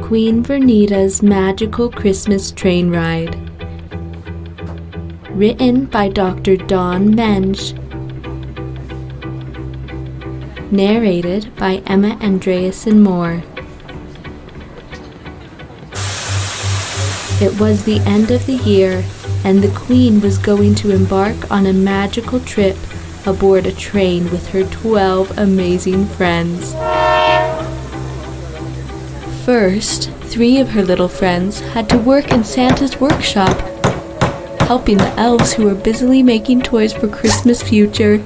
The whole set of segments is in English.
Queen Vernita's Magical Christmas Train Ride. Written by Dr. Dawn Menge. Narrated by Emma Andreasen Moore. It was the end of the year, and the Queen was going to embark on a magical trip aboard a train with her 12 amazing friends. First, 3 of her little friends had to work in Santa's workshop, helping the elves who were busily making toys for Christmas future.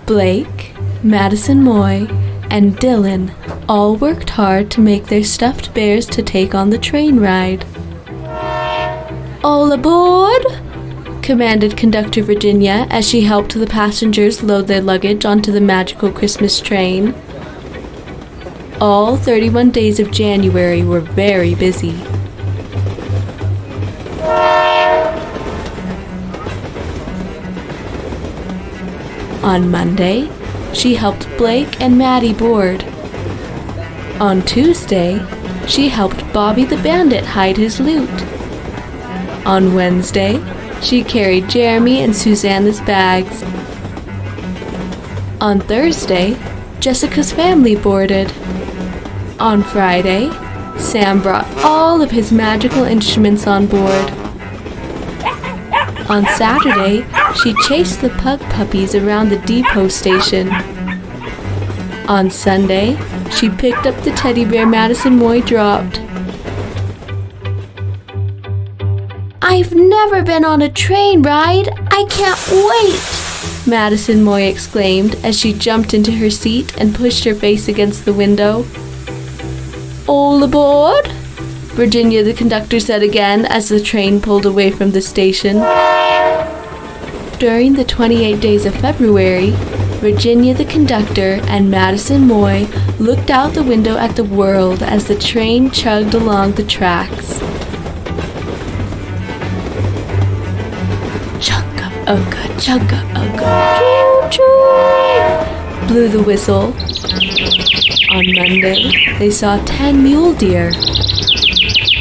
Blake, Madison Moy, and Dylan all worked hard to make their stuffed bears to take on the train ride. "All aboard!" commanded Conductor Virginia as she helped the passengers load their luggage onto the magical Christmas train. All 31 days of January were very busy. On Monday, she helped Blake and Maddie board. On Tuesday, she helped Bobby the bandit hide his loot. On Wednesday, she carried Jeremy and Susanna's bags. On Thursday, Jessica's family boarded. On Friday, Sam brought all of his magical instruments on board. On Saturday, she chased the pug puppies around the depot station. On Sunday, she picked up the teddy bear Madison Moy dropped. "I've never been on a train ride! I can't wait!" Madison Moy exclaimed as she jumped into her seat and pushed her face against the window. "All aboard!" Virginia the conductor said again as the train pulled away from the station. During the 28 days of February, Virginia the conductor and Madison Moy looked out the window at the world as the train chugged along the tracks. Chugga-ugga, chugga-ugga, choo-choo, blew the whistle. On Monday, they saw 10 mule deer.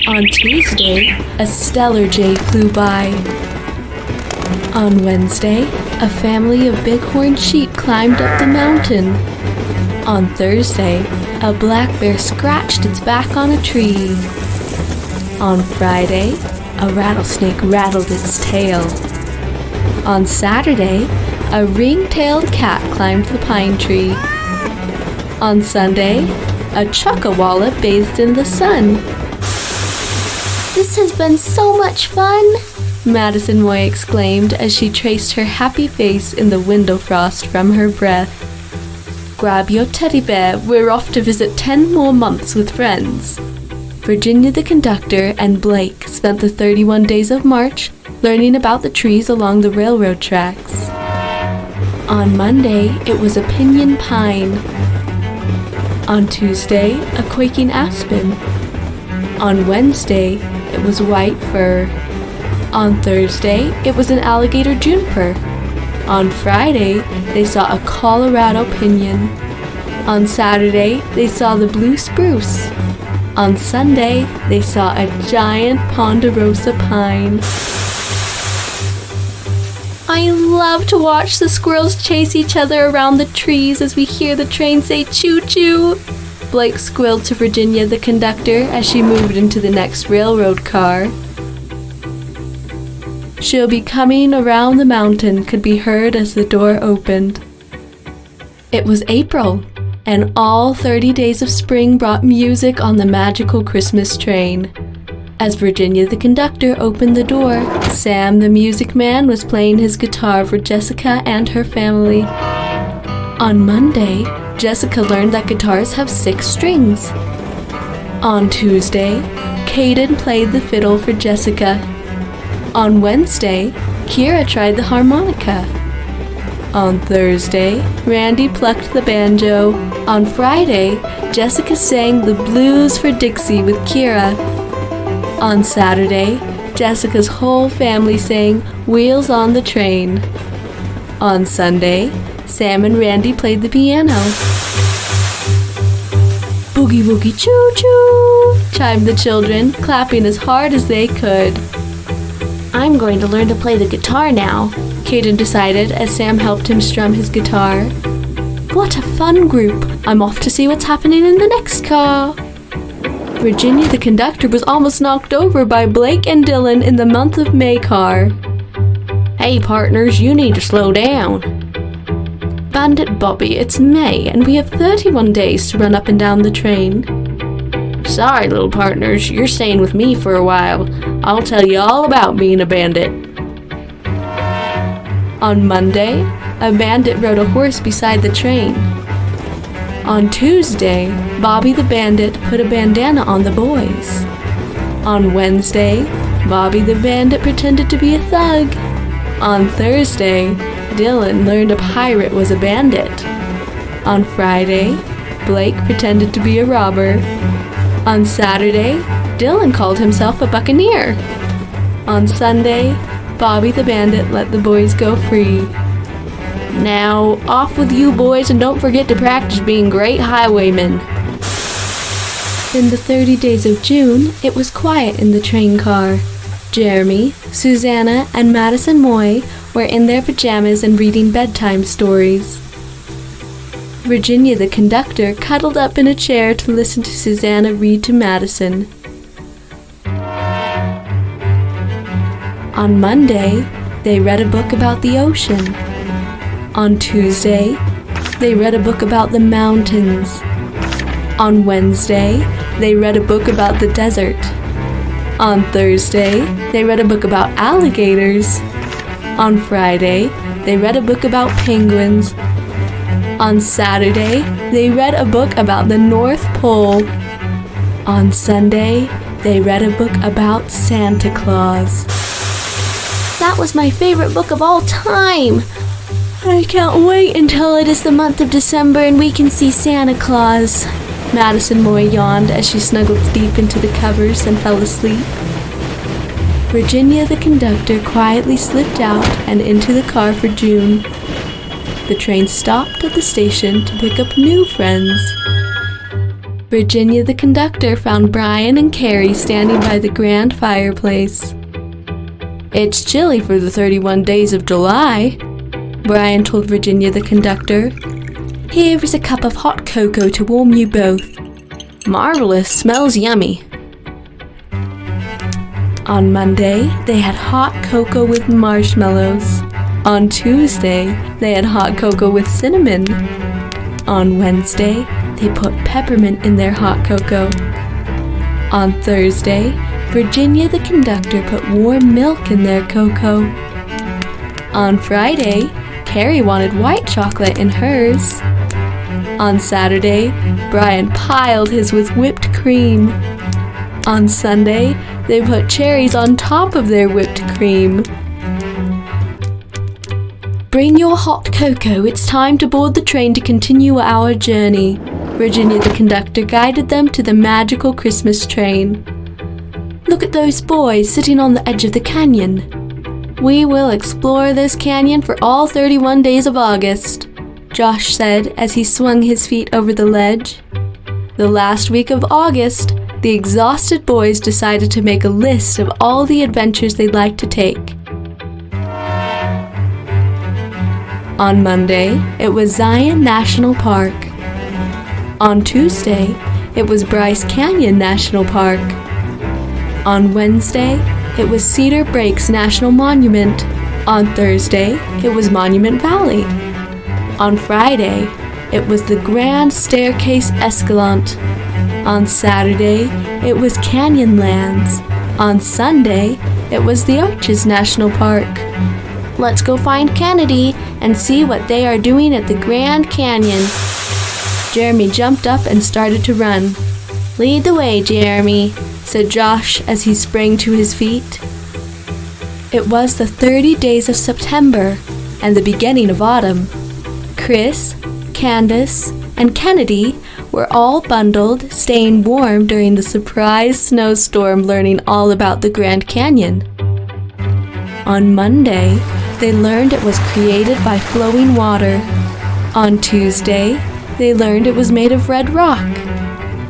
On Tuesday, a stellar jay flew by. On Wednesday, a family of bighorn sheep climbed up the mountain. On Thursday, a black bear scratched its back on a tree. On Friday, a rattlesnake rattled its tail. On Saturday, a ring-tailed cat climbed the pine tree. On Sunday, a chuckawalla bathed in the sun. "This has been so much fun!" Madison Moy exclaimed as she traced her happy face in the window frost from her breath. "Grab your teddy bear, we're off to visit 10 more months with friends." Virginia the conductor and Blake spent the 31 days of March learning about the trees along the railroad tracks. On Monday, it was a pinyon pine. On Tuesday, a quaking aspen. On Wednesday, it was white fir. On Thursday, it was an alligator juniper. On Friday, they saw a Colorado pinyon. On Saturday, they saw the blue spruce. On Sunday, they saw a giant ponderosa pine. "I love to watch the squirrels chase each other around the trees as we hear the train say choo-choo," Blake squealed to Virginia the conductor as she moved into the next railroad car. "She'll be coming around the mountain," could be heard as the door opened. It was April, and all 30 days of spring brought music on the magical Christmas train. As Virginia the conductor opened the door, Sam the music man was playing his guitar for Jessica and her family. On Monday, Jessica learned that guitars have 6 strings. On Tuesday, Caden played the fiddle for Jessica. On Wednesday, Kira tried the harmonica. On Thursday, Randy plucked the banjo. On Friday, Jessica sang the blues for Dixie with Kira. On Saturday, Jessica's whole family sang Wheels on the Train. On Sunday, Sam and Randy played the piano. Boogie woogie choo-choo, chimed the children, clapping as hard as they could. I'm going to learn to play the guitar now, Caden decided as Sam helped him strum his guitar. What a fun group! I'm off to see what's happening in the next car. Virginia the conductor was almost knocked over by Blake and Dylan in the month of May car. Hey partners, you need to slow down. Bandit Bobby, it's May and we have 31 days to run up and down the train. Sorry little partners, you're staying with me for a while. I'll tell you all about being a bandit. On Monday, a bandit rode a horse beside the train. On Tuesday, Bobby the bandit put a bandana on the boys. On Wednesday, Bobby the bandit pretended to be a thug. On Thursday, Dylan learned a pirate was a bandit. On Friday, Blake pretended to be a robber. On Saturday, Dylan called himself a buccaneer. On Sunday, Bobby the bandit let the boys go free. Now, off with you boys and don't forget to practice being great highwaymen. In the 30 days of June, it was quiet in the train car. Jeremy, Susanna, and Madison Moy were in their pajamas and reading bedtime stories. Virginia the conductor cuddled up in a chair to listen to Susanna read to Madison. On Monday, they read a book about the ocean. On Tuesday, they read a book about the mountains. On Wednesday, they read a book about the desert. On Thursday, they read a book about alligators. On Friday, they read a book about penguins. On Saturday, they read a book about the North Pole. On Sunday, they read a book about Santa Claus. That was my favorite book of all time! I can't wait until it is the month of December and we can see Santa Claus. Madison Moy yawned as she snuggled deep into the covers and fell asleep. Virginia the conductor quietly slipped out and into the car for June. The train stopped at the station to pick up new friends. Virginia the conductor found Brian and Carrie standing by the grand fireplace. It's chilly for the 31 days of July, Brian told Virginia the conductor. Here is a cup of hot cocoa to warm you both. Marvelous, smells yummy. On Monday, they had hot cocoa with marshmallows. On Tuesday, they had hot cocoa with cinnamon. On Wednesday, they put peppermint in their hot cocoa. On Thursday, Virginia the conductor put warm milk in their cocoa. On Friday, Carrie wanted white chocolate in hers. On Saturday, Brian piled his with whipped cream. On Sunday, they put cherries on top of their whipped cream. Bring your hot cocoa, it's time to board the train to continue our journey. Virginia the conductor guided them to the magical Christmas train. Look at those boys sitting on the edge of the canyon. We will explore this canyon for all 31 days of August, Josh said as he swung his feet over the ledge. The last week of August, the exhausted boys decided to make a list of all the adventures they'd like to take. On Monday, it was Zion National Park. On Tuesday, it was Bryce Canyon National Park. On Wednesday, it was Cedar Breaks National Monument. On Thursday, it was Monument Valley. On Friday, it was the Grand Staircase Escalante. On Saturday, it was Canyonlands. On Sunday, it was the Arches National Park. Let's go find Kennedy and see what they are doing at the Grand Canyon. Jeremy jumped up and started to run. Lead the way, Jeremy, said Josh as he sprang to his feet. It was the 30 days of September and the beginning of autumn. Chris, Candace, and Kennedy were all bundled, staying warm during the surprise snowstorm, learning all about the Grand Canyon. On Monday, they learned it was created by flowing water. On Tuesday, they learned it was made of red rock.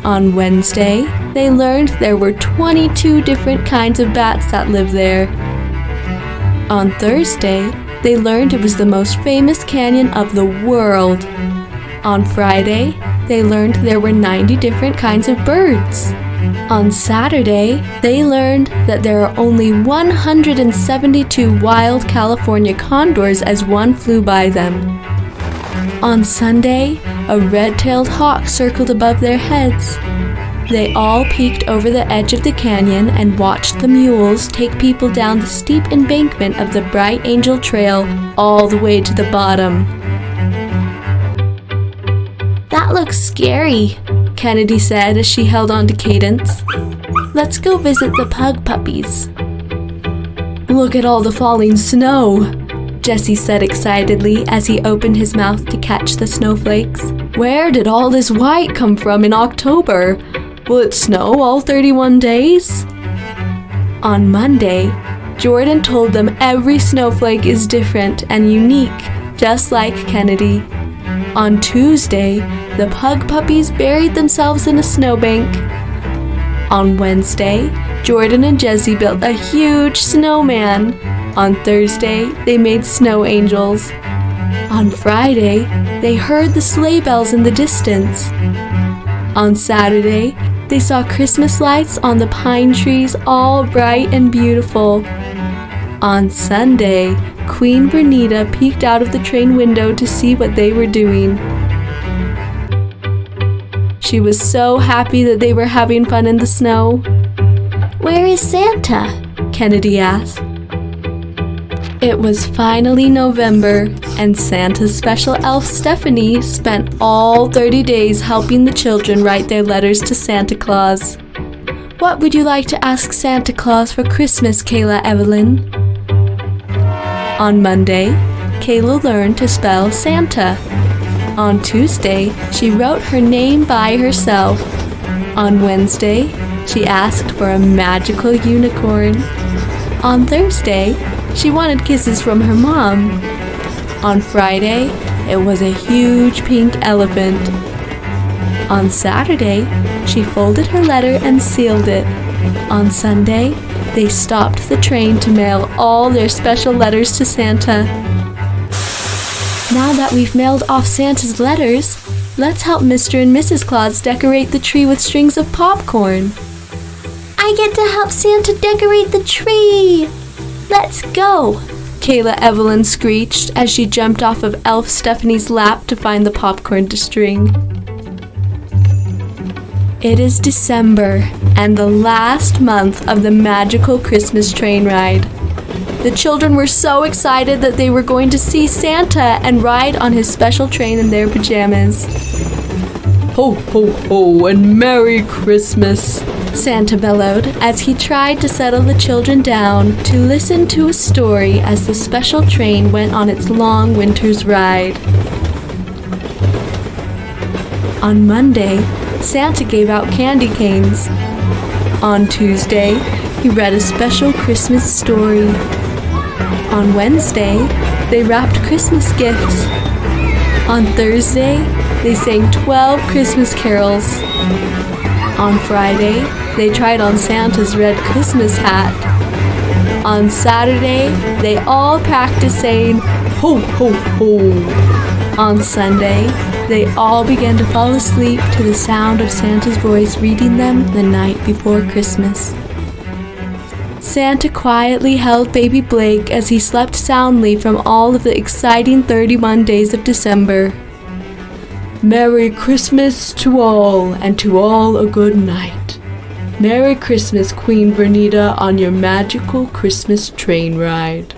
On Wednesday, they learned there were 22 different kinds of bats that live there. On Thursday, they learned it was the most famous canyon of the world. On Friday, they learned there were 90 different kinds of birds. On Saturday, they learned that there are only 172 wild California condors as one flew by them. On Sunday, a red-tailed hawk circled above their heads. They all peeked over the edge of the canyon and watched the mules take people down the steep embankment of the Bright Angel Trail all the way to the bottom. "That looks scary," Kennedy said as she held on to Cadence. "Let's go visit the pug puppies." "Look at all the falling snow," Jesse said excitedly as he opened his mouth to catch the snowflakes. "Where did all this white come from in October? Will it snow all 31 days? On Monday, Jordan told them every snowflake is different and unique, just like Kennedy. On Tuesday, the pug puppies buried themselves in a snowbank. On Wednesday, Jordan and Jesse built a huge snowman. On Thursday, they made snow angels. On Friday, they heard the sleigh bells in the distance. On Saturday, they saw Christmas lights on the pine trees, all bright and beautiful. On Sunday, Queen Vernita peeked out of the train window to see what they were doing. She was so happy that they were having fun in the snow. "Where is Santa?" Kennedy asked. It was finally November, and Santa's special elf Stephanie spent all 30 days helping the children write their letters to Santa Claus. "What would you like to ask Santa Claus for Christmas, Kayla Evelyn?" On Monday, Kayla learned to spell Santa. On Tuesday, she wrote her name by herself. On Wednesday, she asked for a magical unicorn. On Thursday, she wanted kisses from her mom. On Friday, it was a huge pink elephant. On Saturday, she folded her letter and sealed it. On Sunday, they stopped the train to mail all their special letters to Santa. Now that we've mailed off Santa's letters, let's help Mr. and Mrs. Claus decorate the tree with strings of popcorn. "I get to help Santa decorate the tree! Let's go!" Kayla Evelyn screeched as she jumped off of Elf Stephanie's lap to find the popcorn to string. It is December and the last month of the magical Christmas train ride. The children were so excited that they were going to see Santa and ride on his special train in their pajamas. "Ho, ho, ho, and Merry Christmas!" Santa bellowed as he tried to settle the children down to listen to a story as the special train went on its long winter's ride. On Monday, Santa gave out candy canes. On Tuesday, he read a special Christmas story. On Wednesday, they wrapped Christmas gifts. On Thursday, they sang 12 Christmas carols. On Friday, they tried on Santa's red Christmas hat. On Saturday, they all practiced saying, "Ho, ho, ho." On Sunday, they all began to fall asleep to the sound of Santa's voice reading them the night before Christmas. Santa quietly held baby Blake as he slept soundly from all of the exciting 31 days of December. Merry Christmas to all, and to all a good night. Merry Christmas, Queen Vernita, on your magical Christmas train ride.